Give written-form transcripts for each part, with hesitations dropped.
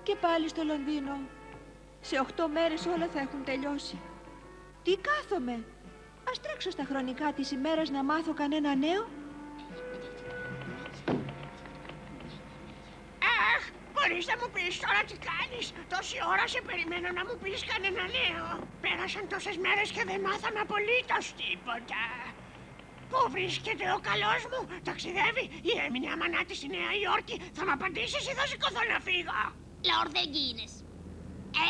Και πάλι στο Λονδίνο. Σε 8 μέρες όλα θα έχουν τελειώσει. Τι κάθομαι. Ας τρέξω στα χρονικά της ημέρας να μάθω κανένα νέο. Αχ, μπορείς να μου πεις τώρα τι κάνεις? Τόση ώρα σε περιμένω να μου πεις κανένα νέο. Πέρασαν τόσες μέρες και δεν μάθαμε απολύτως τίποτα. Πού βρίσκεται ο καλός μου? Ταξιδεύει ή έμεινε αμανάτη στη Νέα Υόρκη? Θα μ' απαντήσεις ή θα σηκωθώ να φύγω? Λόρδε Γκίνες,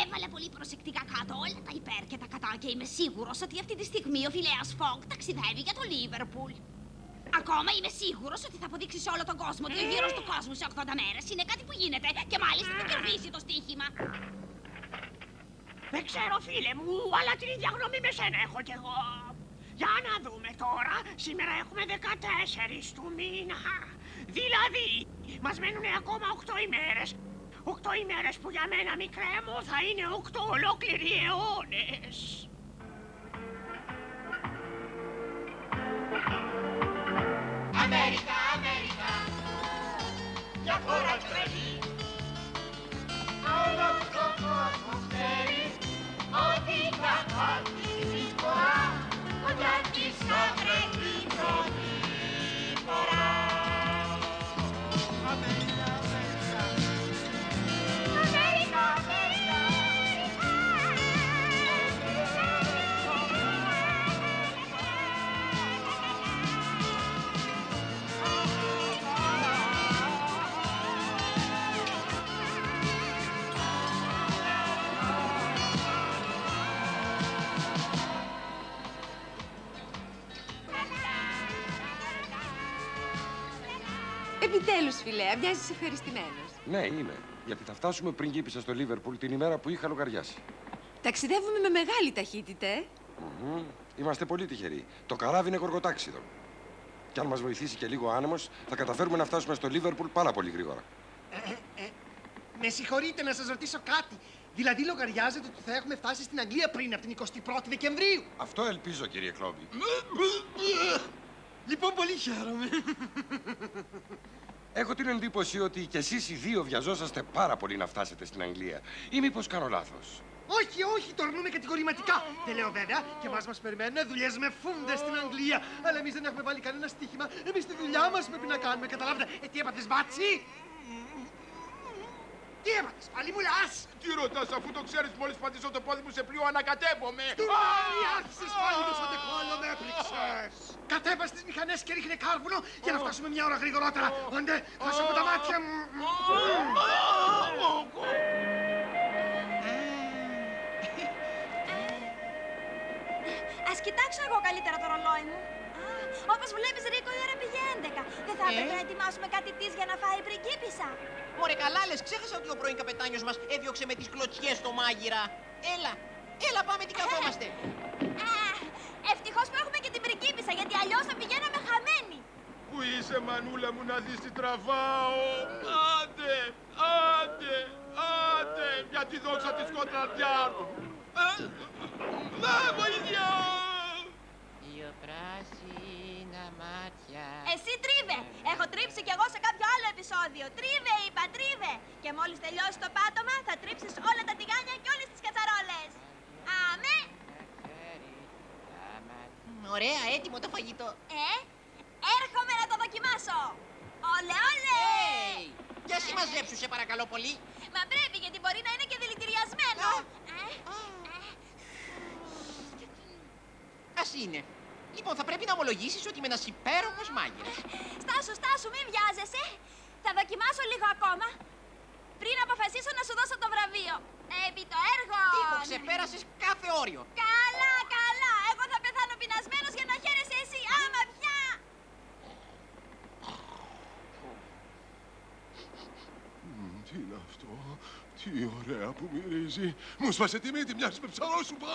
έβαλε πολύ προσεκτικά κάτω όλα τα υπέρ και τα κατά και είμαι σίγουρος ότι αυτή τη στιγμή ο Φιλέας Φόγκ ταξιδεύει για το Λίβερπουλ. Ακόμα είμαι σίγουρος ότι θα αποδείξει σε όλο τον κόσμο ότι ο γύρος του κόσμου σε 80 μέρες είναι κάτι που γίνεται και μάλιστα θα κερδίσει το στοίχημα. Δεν ξέρω φίλε μου, αλλά την ίδια γνώμη με σένα έχω κι εγώ. Για να δούμε τώρα, σήμερα έχουμε 14 του μήνα. Δηλαδή, μας μένουν ακόμα 8 ημέρες. 8 ημέρες που για μένα μικρέ μου θα είναι 8 ολόκληροι αιώνες. Αμέρικα, Αμέρικα, μια χώρα τρελή. Όλος ο κόσμος ξέρει ότι θα χάσει τη φορά, κοντά της θα βρεθεί πρώτη φορά. Αμέρικα, Αμέρικα, Αμέρικα, Αμέρικα, Επιτέλους, Φιλέα, μοιάζεις ευχαριστημένος. Ναι, είμαι. Γιατί θα φτάσουμε πριν γύπησα στο Λίβερπουλ την ημέρα που είχα λογαριάσει. Ταξιδεύουμε με μεγάλη ταχύτητα, Είμαστε πολύ τυχεροί. Το καράβι είναι γοργοτάξιδο. Κι αν μας βοηθήσει και λίγο ο άνεμος, θα καταφέρουμε να φτάσουμε στο Λίβερπουλ πάρα πολύ γρήγορα. Με συγχωρείτε να σας ρωτήσω κάτι. Δηλαδή λογαριάζετε ότι θα έχουμε φτάσει στην Αγγλία πριν από την 21η Δεκεμβρίου. Αυτό ελπίζω, κύριε Κλόμπι. Λοιπόν, πολύ χαίρομαι. Έχω την εντύπωση ότι κι εσείς οι δύο βιαζόσαστε πάρα πολύ να φτάσετε στην Αγγλία. Ή μήπως κάνω λάθος? Όχι, όχι, το αρνούμε κατηγορηματικά. Δεν λέω βέβαια, και μας περιμένουν δουλειές με φούντες στην Αγγλία. Αλλά εμείς δεν έχουμε βάλει κανένα στοίχημα. Εμείς τη δουλειά μας πρέπει να κάνουμε, καταλάβετε. Τι έπαθες, μπάτσι? Τι έπαθες, πάλι μου λας? Τι ρωτάς, αφού το ξέρεις, μόλις πατήσω το πόδι μου σε πλοίο ανακατεύομαι. Άρχισες πάλι με στο τεκόλο, με έπληξες. Κατέβα στις μηχανές και ρίχνε κάρβουνο για να φτάσουμε μια ώρα γρηγορότερα. Άντε, χάσω από τα μάτια μου. Ας κοιτάξω εγώ καλύτερα το ρολόι μου. Όπως βλέπεις, Ρίκο, η ώρα πήγε 11. Δεν θα έπρεπε να ετοιμάσουμε κάτι της για να φάει η πριγκίπισσα? Μωρέ καλά λες, ξέχασα ότι ο πρώην καπετάνιος μας έδιωξε με τις κλωτσιές το μάγειρα. Έλα πάμε, τι καθόμαστε. Ευτυχώς που έχουμε και την πριγκίπισσα, γιατί αλλιώς θα πηγαίναμε χαμένοι. Πού είσαι, μανούλα μου, να δεις τι τραβάω? Άντε, για τη δόξα της Scotland Yard. Βοήθεια! Δύο πράσινα μάτια. Εσύ τρίβε! Έχω τρίψει κι εγώ σε κάποιο άλλο επεισόδιο. Τρίβε, είπα, τρίβε! Και μόλις τελειώσει το πάτωμα, θα τρίψεις όλα τα τηγάνια και όλες τις κατσαρόλες. Αμέ! Ωραία, έτοιμο το φαγητό. Έρχομαι να το δοκιμάσω! Όλε, όλε! Για συμμαζέψου, σε παρακαλώ πολύ. Μα πρέπει, γιατί μπορεί να είναι και δηλητηριασμένο. Ας είναι. Λοιπόν, θα πρέπει να ομολογήσεις ότι είμαι ένας υπέροχος μάγειρας. Στάσου, μην βιάζεσαι. Θα δοκιμάσω λίγο ακόμα. Πριν αποφασίσω να σου δώσω το βραβείο. Επί το έργο! Τύπο, ξεπέρασες κάθε όριο. Καλά! Εγώ θα πεθάνω πεινασμένος για να χαίρεσαι εσύ, άμα πια! Τι είναι αυτό? Τι ωραία που μυρίζει. Μου σπάσε τη μύτη, μοιάζεις με ψαρόσουπα.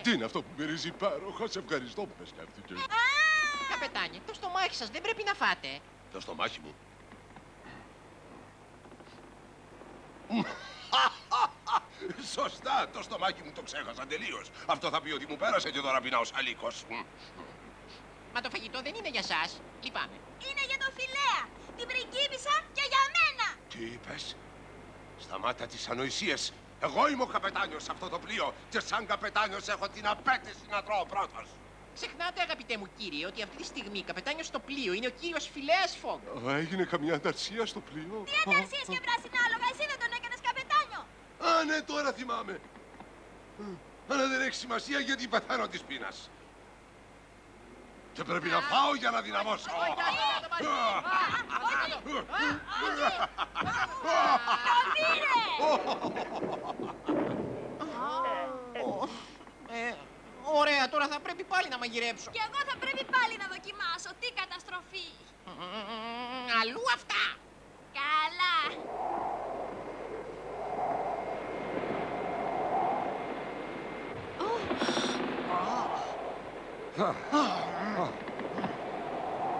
Τι είναι αυτό που μυρίζει υπέροχα? Σε ευχαριστώ που με σκέφτηκες. Καπετάνιε, το στομάχι σας δεν πρέπει να φάτε. Το στομάχι μου. Σωστά, το στομάχι μου το ξέχασα τελείως. Αυτό θα πει ότι μου πέρασε και τώρα πεινάω σαλίκος. Μα το φαγητό δεν είναι για σας. Λυπάμαι. Είναι για το Φιλέα, την πριγκίπισσα και για μένα. Τι είπες? Σταμάτα τις ανοησίες. Εγώ είμαι ο καπετάνιος σε αυτό το πλοίο και σαν καπετάνιος έχω την απέτηση να τρώω πρώτος. Ξεχνάτε, αγαπητέ μου κύριε, ότι αυτή τη στιγμή καπετάνιος στο πλοίο είναι ο κύριος Φιλέας Φόγκ. Έγινε καμιά ανταρσία στο πλοίο? Τι ανταρσίες και πράσινα άλογα, εσύ δεν τον έκανες καπετάνιο. Α, ναι, τώρα θυμάμαι. Αλλά δεν έχει σημασία γιατί πεθαίνω της πείνας. Και πρέπει να φάω για να δυναμώσω. Ωραία, τώρα θα πρέπει πάλι να μαγειρέψω. Και εγώ θα πρέπει πάλι να δοκιμάσω. Τι καταστροφή. Αλλού αυτά. Καλά.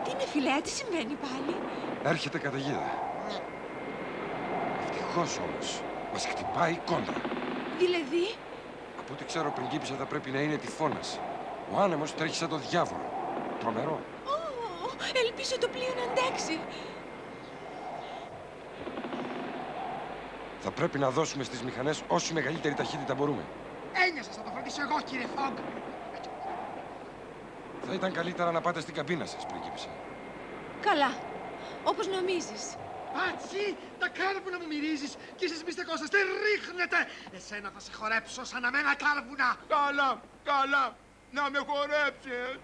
Τι είναι, Φιλέα, τι συμβαίνει πάλι? Έρχεται καταιγίδα. Ευτυχώς όμως. Μας χτυπάει κόντρα. Δηλαδή? Από ό,τι ξέρω, πριγκίπισσα θα πρέπει να είναι τυφώνας. Ο άνεμος τρέχει σαν το διάβολο. Τρομερό. Ελπίζω το πλοίο να αντέξει. Θα πρέπει να δώσουμε στις μηχανές όση μεγαλύτερη ταχύτητα μπορούμε. Ένιωσα, θα το φροντίσω εγώ, κύριε Φόγκ. Θα ήταν καλύτερα να πάτε στην καμπίνα σας, πριγκίπισσα. Καλά, όπως νομίζεις. Πάτσι, τα κάρβουνα μου μυρίζεις και εσείς μη στεκόσαστε, ρίχνετε! Εσένα θα σε χορέψω σαν αμένα κάρβουνα! Καλά, καλά, να με χορέψεις.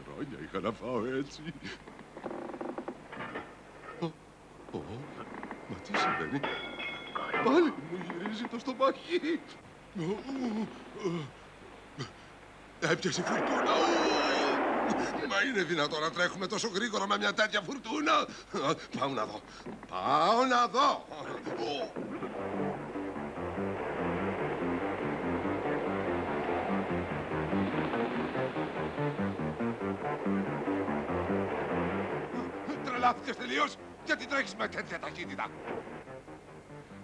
Χρόνια είχα να φάω έτσι. Μα τι συμβαίνει? Πάλι μου γυρίζει το στομάχι. Έπιασε φουρτούνα. Μα είναι δυνατόν να τρέχουμε τόσο γρήγορα με μια τέτοια φουρτούνα? Πάω να δω. Πάω να δω. Τρελάθηκες τελείως? Γιατί τρέχεις με τέτοια ταχύτητα?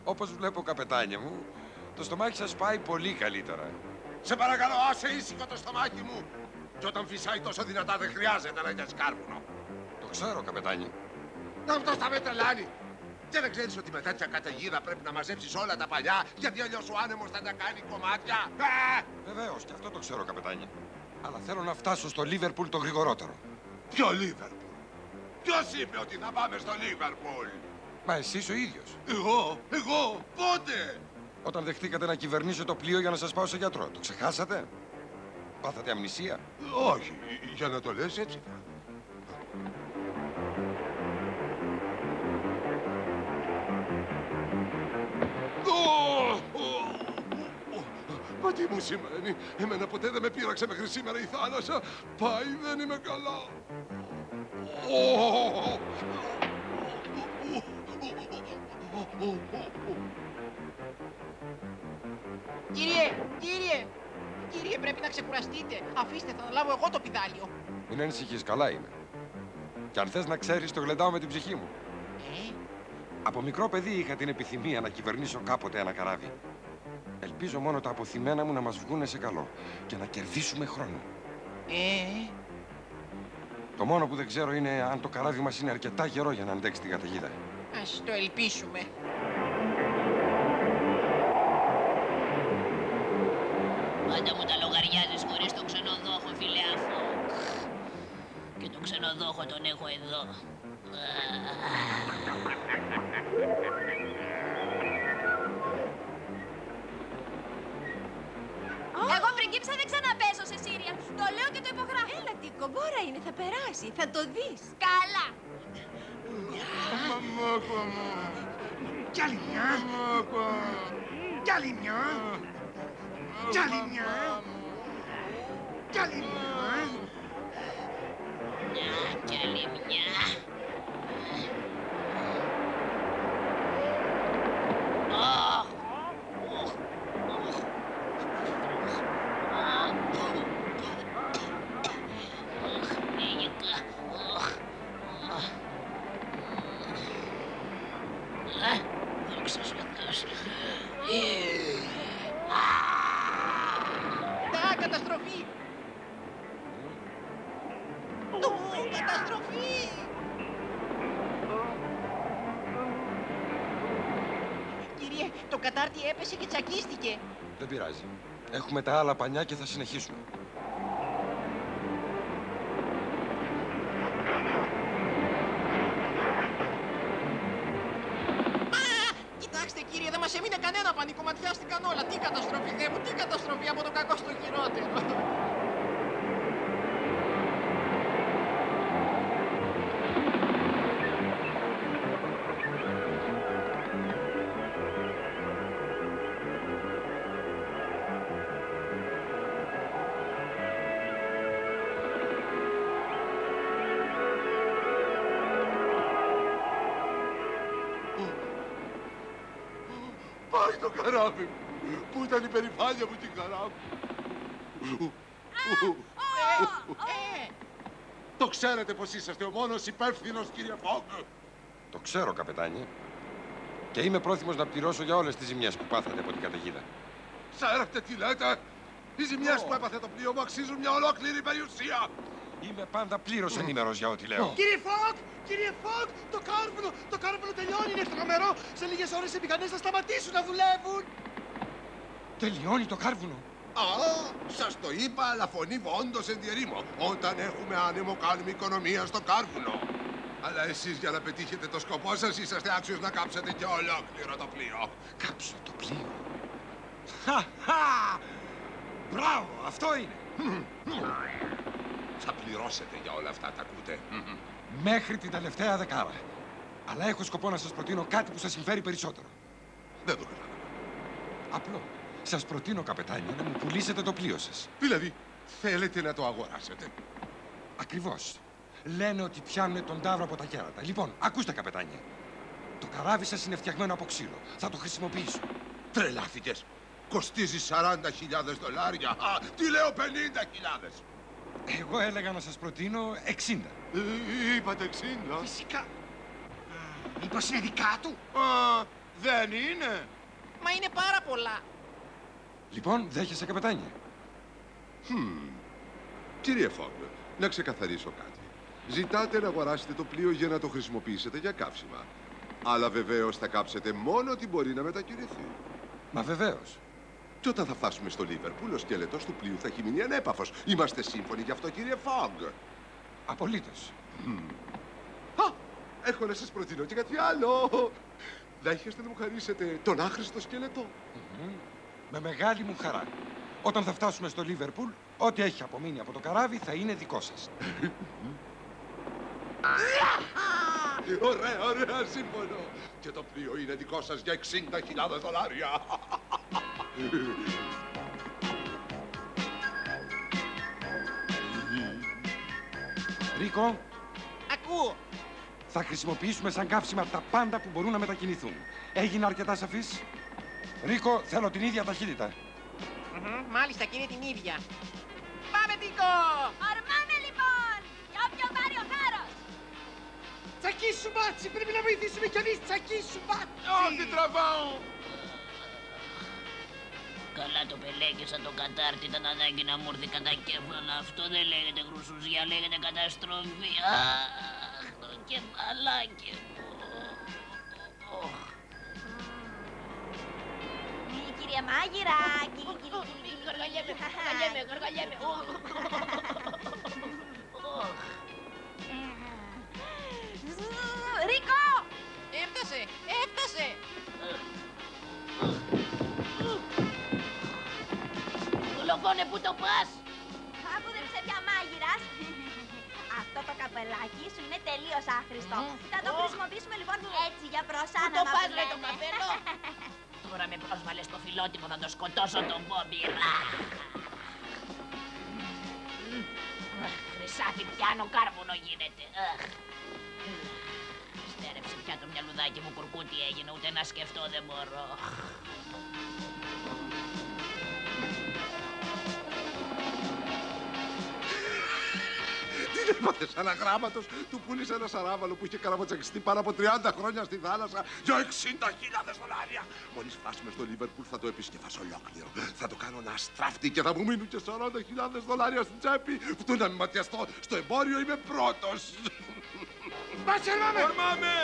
Όπως βλέπω, καπετάνια μου, το στομάχι σας πάει πολύ καλύτερα. Σε παρακαλώ, άσε ήσυχο το στομάχι μου. Και όταν φυσάει τόσο δυνατά δεν χρειάζεται να έχεις κάρβουνο. Το ξέρω, καπετάνι. Αυτός θα με τρελάνει. Και δεν ξέρεις ότι με τέτοια καταιγίδα πρέπει να μαζέψεις όλα τα παλιά, γιατί αλλιώς ο άνεμος θα τα κάνει κομμάτια. Βεβαίως, και αυτό το ξέρω, καπετάνι. Αλλά θέλω να φτάσω στο Λίβερπουλ το γρηγορότερο. Ποιο Λίβερπουλ? Ποιος είπε ότι θα πάμε στο Λίβερπουλ? Μα εσείς ο ίδιος. Εγώ, πότε? Όταν δεχτήκατε να κυβερνήσω το πλοίο για να σας πάω σε γιατρό. Το ξεχάσατε? Πάθατε αμνησία? Όχι, για να το λες έτσι. Μα τι μου σημαίνει? Εμένα ποτέ δεν με πείραξε μέχρι σήμερα η θάλασσα. Πάει, δεν είμαι καλά. Κύριε, πρέπει να ξεκουραστείτε. Αφήστε, θα αναλάβω εγώ το πιδάλιο. Μην ανησυχείς, καλά είμαι. Και αν θες να ξέρεις, το γλεντάω με την ψυχή μου. Από μικρό παιδί είχα την επιθυμία να κυβερνήσω κάποτε ένα καράβι. Ελπίζω μόνο τα αποθυμένα μου να μας βγούνε σε καλό και να κερδίσουμε χρόνο. Το μόνο που δεν ξέρω είναι αν το καράβι μας είναι αρκετά γερό για να αντέξει την καταιγίδα. Ας το ελπίσουμε. Πάντα μου τα λογαριάζεις χωρίς τον ξενοδόχο, Φιλέα Φόγκ. Και τον ξενοδόχο τον έχω εδώ. Εγώ πριγκίπισσα δεν ξαναπέσω σε Σύρια. Το λέω και το υπογράφω. Έλα, τι κομπόρα είναι, θα περάσει, θα το δεις. Καλά. Κι άλλη μια. Κι άλλη μια. Κι άλλη μια. Κι άλλη μια. Κι άλλη μια. καταστροφή! Καταστροφή! Κύριε, το κατάρτι έπεσε και τσακίστηκε. Δεν πειράζει. Έχουμε τα άλλα πανιά και θα συνεχίσουμε. Κοιτάξτε κύριε, δεν μας έμεινε κανένα πανικό, ματιάστηκαν όλα. Τι καταστροφή, Θεέ μου, τι καταστροφή, από το κακό στο χειρότερο. Πάει το καράβι μου. Πού ήταν η περηφάνεια μου και η χαρά μου. Το ξέρετε πως είσαστε ο μόνος υπεύθυνος, κύριε Φόγκ. Το ξέρω, καπετάνιε. Και είμαι πρόθυμος να πληρώσω για όλες τις ζημιές που πάθατε από την καταιγίδα. Ξέρετε τι λέτε. Οι ζημιές που έπαθε το πλοίο μου αξίζουν μια ολόκληρη περιουσία. Είμαι πάντα πλήρως ενήμερος για ό,τι λέω. Κύριε Φόγκ, το κάρβουνο τελειώνει, είναι τρομερό. Σε λίγες ώρες οι μηχανές θα σταματήσουν να δουλεύουν. Τελειώνει το κάρβουνο. Α, σας το είπα, αλλά φωνή όντως εν διερήμο. Όταν έχουμε άνεμο, κάνουμε οικονομία στο κάρβουνο. Αλλά εσείς για να πετύχετε το σκοπό σας είσαστε άξιος να κάψετε και ολόκληρο το πλοίο. Κάψω το πλοίο. Χαχα! Μπράβο, αυτό είναι. Θα πληρώσετε για όλα αυτά, τα ακούτε. Μέχρι την τελευταία δεκάρα. Αλλά έχω σκοπό να σας προτείνω κάτι που σας συμφέρει περισσότερο. Δεν το κατάλαβα. Απλό. Σας προτείνω, καπετάνια, να μου πουλήσετε το πλοίο σας. Δηλαδή, θέλετε να το αγοράσετε. Ακριβώς. Λένε ότι πιάνουν τον τάβρο από τα κέρατα. Λοιπόν, ακούστε, καπετάνια. Το καράβι σας είναι φτιαγμένο από ξύλο. Θα το χρησιμοποιήσω. Τρελάθηκες. Κοστίζει $40.000. Α, τι λέω, 50.000. Εγώ έλεγα να σας προτείνω 60. Είπατε 60. Φυσικά. Μήπως είναι δικά του. Α, δεν είναι. Μα είναι πάρα πολλά. Λοιπόν, δέχεσαι, καπετάνια. Κύριε Φόγκ, να ξεκαθαρίσω κάτι. Ζητάτε να αγοράσετε το πλοίο για να το χρησιμοποιήσετε για καύσιμα. Αλλά βεβαίως θα κάψετε μόνο ό,τι μπορεί να μετακινηθεί. Μα βεβαίως. Και όταν θα φτάσουμε στο Λίβερπουλ, ο σκελετός του πλοίου θα έχει μείνει ανέπαφος. Είμαστε σύμφωνοι γι' αυτό, κύριε Φόγκ. Απολύτως. Α, έχω να σας προτείνω και κάτι άλλο. Δέχεστε να μου χαρίσετε τον άχρηστο σκελετό. Με μεγάλη μου χαρά. Όταν θα φτάσουμε στο Λίβερπουλ, ό,τι έχει απομείνει από το καράβι θα είναι δικό σας. Ωραία, ωραία, σύμφωνο. Και το πλοίο είναι δικό σας για $60.000. Ρίκο, Ακούω. θα χρησιμοποιήσουμε σαν καύσιμα τα πάντα που μπορούν να μετακινηθούν. Έγινε αρκετά σαφής? Ρίκο, θέλω την ίδια ταχύτητα. Μάλιστα, κύριε, την ίδια. Πάμε, Τίκο! Ορμάμε λοιπόν! Για όποιον πάρει ο χάρος! Τσακίσου, μπάτσι! Πρέπει να βοηθήσουμε κι εμείς! Τσακίσου, μπάτσι! Όχι, τραβάω! Καλά το πελέκισα το κατάρτι, ήταν ανάγκη να μου έρθει κατά κέφαλα. Αυτό δεν λέγεται γρουσουζιά, λέγεται καταστροφή. Αχ, το κεφαλάκι μου. Κυρία Μάγειρα! Γαργαλιέμαι. Ρίκο! Έφτασε! Κολοκόνε, πού το πας? Άκουδεψε πια μάγειρας. Αυτό το καπελάκι σου είναι τελείως άχρηστο. Θα το χρησιμοποιήσουμε λοιπόν έτσι για προσάναμα. Πού το πας, ρε, το καπέλο? Τώρα με πρόσβαλε στο φιλότιμο, θα το σκοτώσω τον Μπόμπι. Χρυσάφι πιάνω, κάρβουνο γίνεται. Στέρεψε πια το μυαλουδάκι μου, κουρκούτι έγινε, ούτε να σκεφτώ δεν μπορώ. Τι να Έπαθες αναγράμματος. Του πούλησε ένα σαράβαλο που είχε καραβοτσακιστεί πάνω από 30 χρόνια στη θάλασσα για $60,000. Μόλις φτάσουμε στο Λίβερπουλ θα το επισκεφάσω ολόκληρο. Θα το κάνω να στράφτει και θα μου μείνουν και $40,000 στην τσέπη. Φτού να μην ματιαστώ. Στο εμπόριο είμαι πρώτος. Μπάτσε, ορμάμε! Ορμάμε!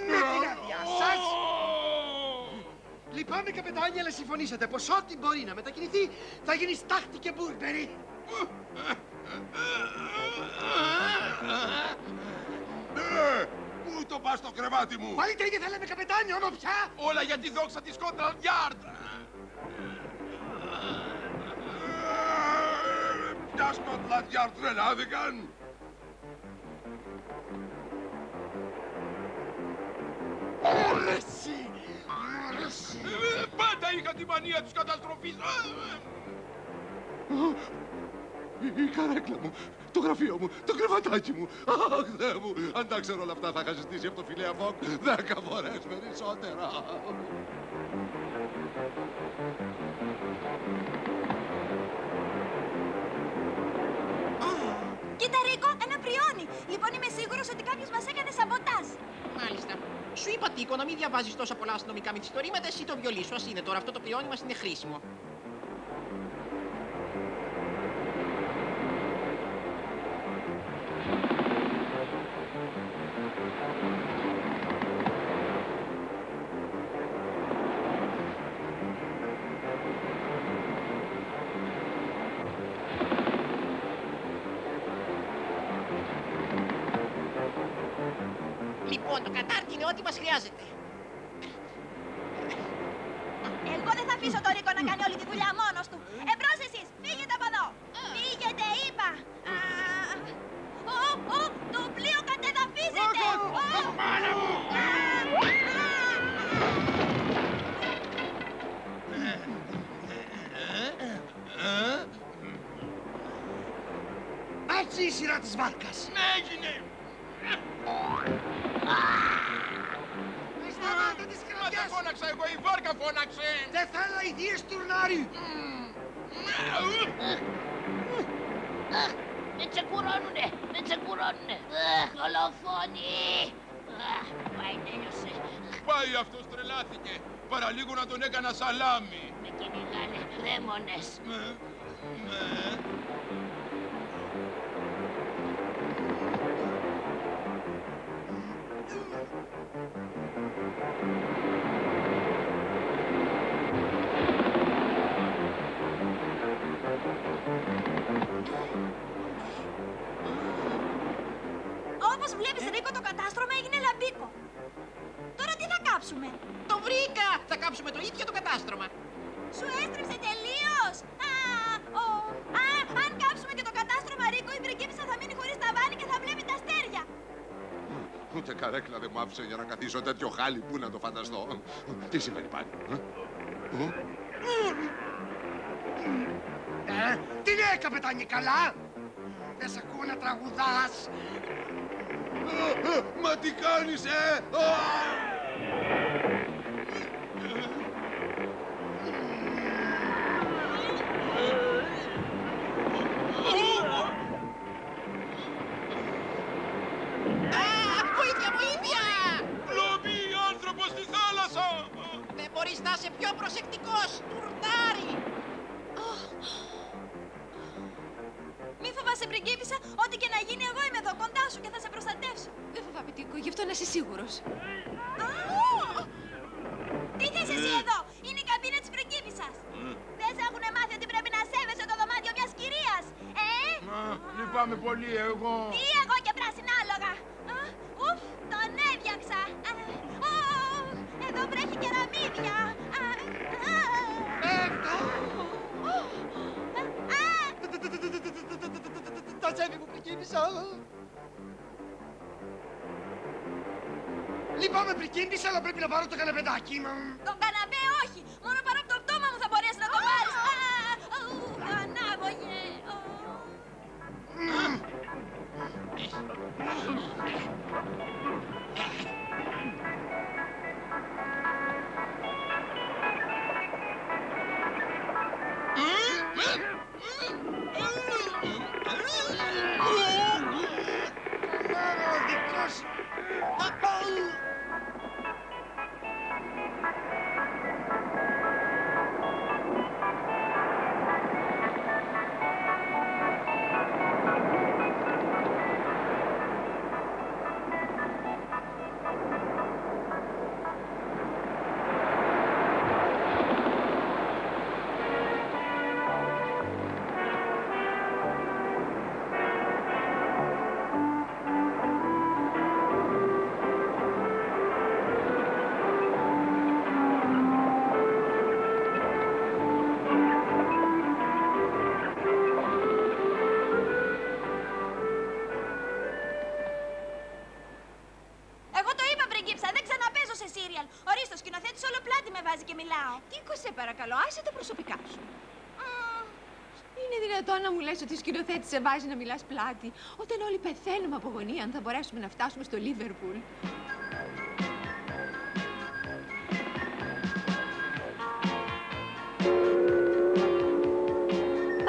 Με την άδειά σας! Λυπάμαι, καπετάνια, αλλά συμφωνήσατε πως ό,τι μπορεί να μετακινηθεί θα γίνει στάχτη και μπουρμπερι. Πού το πας στο κρεβάτι μου? Πάλι τα ίδια θα λέμε, καπετάνια, όμως πια! Όλα για τη δόξα της Scotland Yard! Ποια Scotland Yard τρελάθηκαν! Όρεση! Πάντα είχα τη μανία της καταστροφής! Η καρέκλα μου, το γραφείο μου, το κρεβατάκι μου. Αχ, Θεέ μου, αν τα ξέρω όλα αυτά θα είχα ζητήσει από το Φιλέα Φοκ 10 φορές περισσότερα. Κοίτα, Ρίκο, ένα πριόνι. Λοιπόν, είμαι σίγουρος ότι κάποιος μας έκανε σαμποτάζ. Μάλιστα. Σου είπα, Τίκο, να μην διαβάζεις τόσα πολλά αστυνομικά μυθιστορήματα, εσύ το βιολί σου. Ας είναι τώρα, αυτό το πριόνι μας είναι χρήσιμο. Λοιπόν, το κατάρτι είναι ό,τι μας χρειάζεται. Εγώ δεν θα αφήσω τον Ρίκο να κάνει όλη τη δουλειά μόνος του. Εμπρός εσείς, φύγετε από εδώ. Φύγετε, είπα. Το πλοίο κατεδαφίζεται. Μάνα μου! Έτσι η σειρά της βάρκας. Έγινε! Σταμάτα τις Μα δεν κραυγές! φώναξα εγώ, η βάρκα φώναξε! Δεν θέλω ιδίες τουρνάρι! Με τσεκουρώνουνε, με τσεκουρώνουνε. Δολοφόνοι. Πάει, τέλειωσε. Πάει, αυτός τρελάθηκε. Παραλίγο να τον έκανα σαλάμι. Με κυνηγάνε δαίμονες. Όπως βλέπεις, Ρίκο, το κατάστρωμα έγινε λαμπίκο. Τώρα τι θα κάψουμε? Το βρήκα! Θα κάψουμε το ίδιο το κατάστρωμα. Σου έστρεψε τελείως. Αν κάψουμε και το κατάστρωμα, Ρίκο, η πριγκίπισσα θα μείνει χωρίς ταβάνι και θα βλέπει τα αστέρια. Ούτε καρέκλα δεν μου άφησε για να καθίσω τέτοιο χάλι. Πού να το φανταστώ. Τι σημαίνει πάλι? Τι λέει, καπετάνι, καλά? Δεν σ' ακούω να τραγουδάς. Μα τι κάνεις, Βοήθεια, βοήθεια! Πλωμή άνθρωπος στη θάλασσα! Δεν μπορείς να είσαι πιο προσεκτικός, τουρνάρι! Μη φοβάσαι, πριγκίπισσα, ό,τι και να γίνει, εγώ είμαι εδώ κοντά σου και θα σε προστατεύσω. Δεν φοβάμαι, Τίκο, γι' αυτό να είσαι σίγουρος. Τι θες εσύ εδώ? Είναι η καμπίνα της πριγκίπισσας. Δεν σε έχουνε μάθει ότι πρέπει να σέβεσαι το δωμάτιο μιας κυρίας, Λυπάμαι πολύ, εγώ. Τι εγώ και πράσινα άλογα. Ουφ, τον έδιαξα. Εδώ βρέχει κεραμίδια. Τα τσέπη μου πρικίνησα. Λυπάμαι, πρικίνησα, αλλά πρέπει να πάρω το καναπεδάκι μου. Τον καναπέ όχι. Μόνο πάνω από το πτώμα μου θα μπορέσει να το πάρεις. Ανάγωγε. Πικάσο. Είναι δυνατόν να μου λες ότι ο σκηνοθέτης σε βάζει να μιλάς πλάτη, όταν όλοι πεθαίνουμε από αγωνία, αν θα μπορέσουμε να φτάσουμε στο Λίβερπουλ.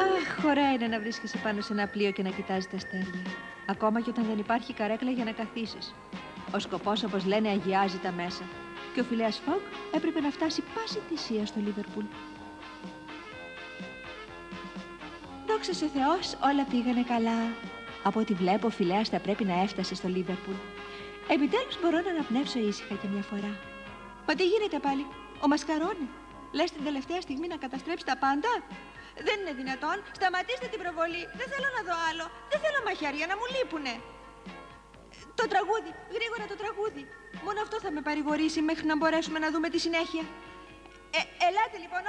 Αχ, ωραία είναι να βρίσκεσαι πάνω σε ένα πλοίο και να κοιτάζεις τα αστέρια. Ακόμα και όταν δεν υπάρχει καρέκλα για να καθίσεις. Ο σκοπός, όπως λένε, αγιάζει τα μέσα. Και ο Φιλέας Φογκ έπρεπε να φτάσει πάση θυσία στο Λίβερπουλ. Δόξα σε Θεός, όλα πήγανε καλά. Από ό,τι βλέπω, ο Φιλέας θα πρέπει να έφτασε στο Λίβερπουλ. Επιτέλους μπορώ να αναπνεύσω ήσυχα και μια φορά. Μα τι γίνεται πάλι, ο Μασκαρόνι? Λες την τελευταία στιγμή να καταστρέψει τα πάντα? Δεν είναι δυνατόν. Σταματήστε την προβολή. Δεν θέλω να δω άλλο. Δεν θέλω μαχαίρια, να μου λείπουνε. Το τραγούδι, γρήγορα το τραγούδι. Μόνο αυτό θα με παρηγορήσει μέχρι να μπορέσουμε να δούμε τη συνέχεια. Ελάτε λοιπόν